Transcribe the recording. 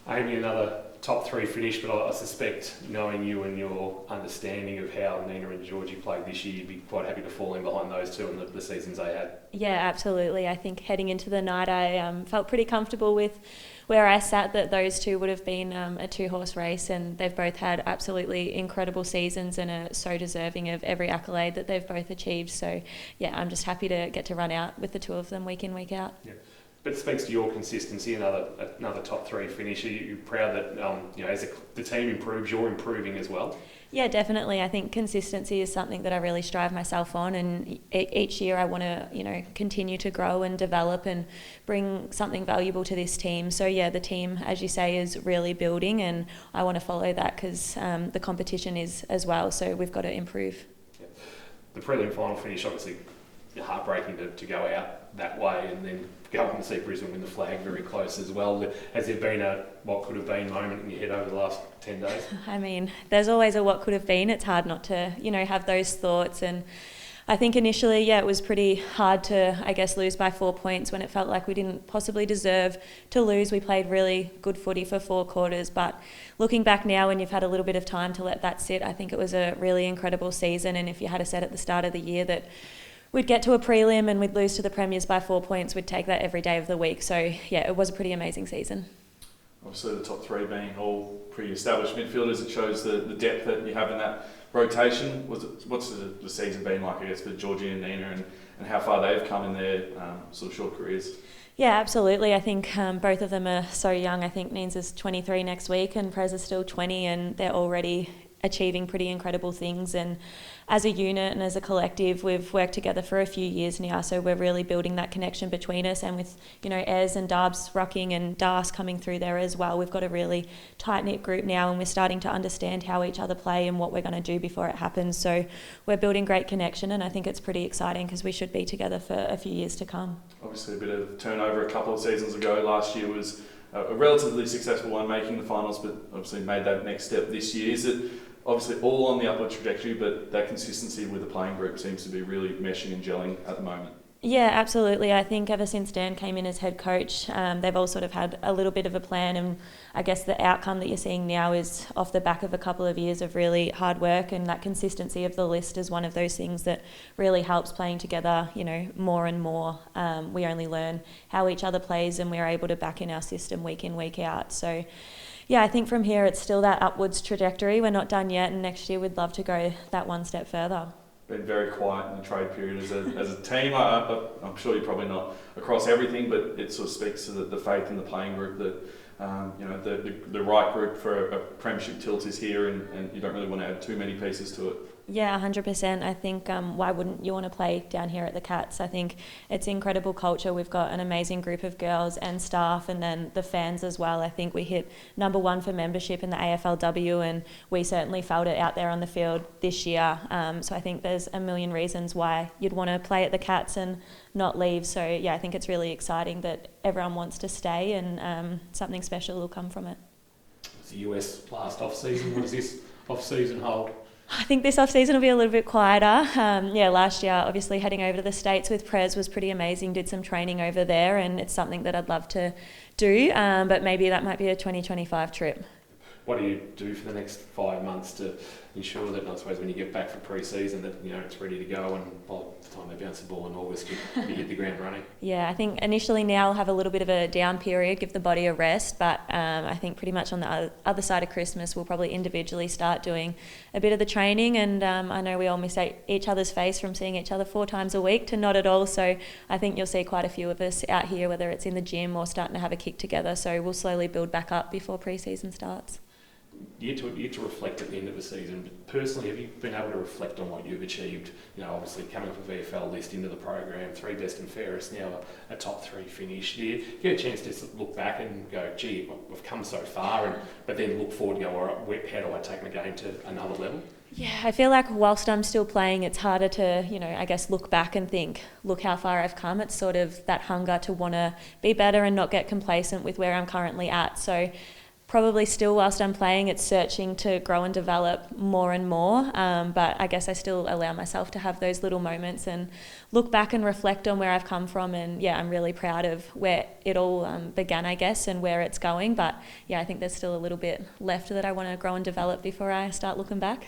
Maybe another top 3 finish, but I suspect, knowing you and your understanding of how Nina and Georgie played this year, you'd be quite happy to fall in behind those two and the seasons they had. Yeah, absolutely. I think heading into the night, I felt pretty comfortable with where I sat, that those two would have been a 2-horse race, and they've both had absolutely incredible seasons and are so deserving of every accolade that they've both achieved. So yeah, I'm just happy to get to run out with the two of them week in, week out. Yeah. But it speaks to your consistency, another top 3 finish. Are you proud that as the team improves, you're improving as well? Yeah, definitely. I think consistency is something that I really strive myself on, and each year I want to, continue to grow and develop and bring something valuable to this team. So yeah, the team, as you say, is really building, and I want to follow that because the competition is as well. So we've got to improve. Yeah. The prelim final finish, obviously heartbreaking to go out that way, and then go on to see Brisbane win the flag very close as well. Has there been what could have been moment in your head over the last 10 days? I mean, there's always a what could have been. It's hard not to, have those thoughts. And I think initially, it was pretty hard to, lose by 4 points when it felt like we didn't possibly deserve to lose. We played really good footy for 4 quarters, but looking back now, when you've had a little bit of time to let that sit, I think it was a really incredible season. And if you had said at the start of the year that we'd get to a prelim and we'd lose to the Premiers by 4 points, we'd take that every day of the week. So yeah, it was a pretty amazing season. Obviously the top 3 being all pretty established midfielders, it shows the depth that you have in that rotation. What's the season been like, for Georgie and Nina, and how far they've come in their sort of short careers? Yeah, absolutely. I think both of them are so young. I think Nins is 23 next week and Prez is still 20, and they're already achieving pretty incredible things. And as a unit and as a collective, we've worked together for a few years now, so we're really building that connection between us. And with Ez and Darbs rucking and Das coming through there as well, we've got a really tight-knit group now, and we're starting to understand how each other play and what we're going to do before it happens. So we're building great connection, and I think it's pretty exciting because we should be together for a few years to come. Obviously a bit of turnover a couple of seasons ago. Last year was a relatively successful one, making the finals, but obviously made that next step this year. Is it obviously all on the upward trajectory, but that consistency with the playing group seems to be really meshing and gelling at the moment? Yeah, absolutely. I think ever since Dan came in as head coach, they've all sort of had a little bit of a plan, and I guess the outcome that you're seeing now is off the back of a couple of years of really hard work, and that consistency of the list is one of those things that really helps playing together, more and more. We only learn how each other plays, and we're able to back in our system week in, week out. So yeah, I think from here it's still that upwards trajectory. We're not done yet, and next year we'd love to go that one step further. Been very quiet in the trade period as a team. I'm sure you're probably not across everything, but it sort of speaks to the faith in the playing group that the right group for a premiership tilt is here, and you don't really want to add too many pieces to it. Yeah, 100%. I think why wouldn't you want to play down here at the Cats? I think it's incredible culture. We've got an amazing group of girls and staff, and then the fans as well. I think we hit number 1 for membership in the AFLW, and we certainly felt it out there on the field this year. So I think there's a million reasons why you'd want to play at the Cats and not leave. So yeah, I think it's really exciting that everyone wants to stay, and something special will come from it. It's the US last off-season. What does this off-season hold? I think this off-season will be a little bit quieter. Last year, obviously, heading over to the States with Prez was pretty amazing. Did some training over there, and it's something that I'd love to do, but maybe that might be a 2025 trip. What do you do for the next 5 months to ensure that, I suppose, when you get back for pre-season, that it's ready to go, and by the time they bounce the ball in August, you hit the ground running? Yeah, I think initially now I'll have a little bit of a down period, give the body a rest, but I think pretty much on the other side of Christmas we'll probably individually start doing a bit of the training, and I know we all miss each other's face from seeing each other 4 times a week to not at all, so I think you'll see quite a few of us out here, whether it's in the gym or starting to have a kick together, so we'll slowly build back up before pre-season starts. You get to reflect at the end of the season, but personally, have you been able to reflect on what you've achieved? Obviously coming up a VFL list into the program, 3 best and fairest, now a top 3 finish. Do you get a chance to look back and go, gee, we've come so far, but then look forward and go, all right, how do I take my game to another level? Yeah, I feel like whilst I'm still playing, it's harder to, look back and think, look how far I've come. It's sort of that hunger to want to be better and not get complacent with where I'm currently at. So probably still whilst I'm playing, it's searching to grow and develop more and more. But I guess I still allow myself to have those little moments and look back and reflect on where I've come from. And yeah, I'm really proud of where it all began, I guess, and where it's going. But yeah, I think there's still a little bit left that I want to grow and develop before I start looking back.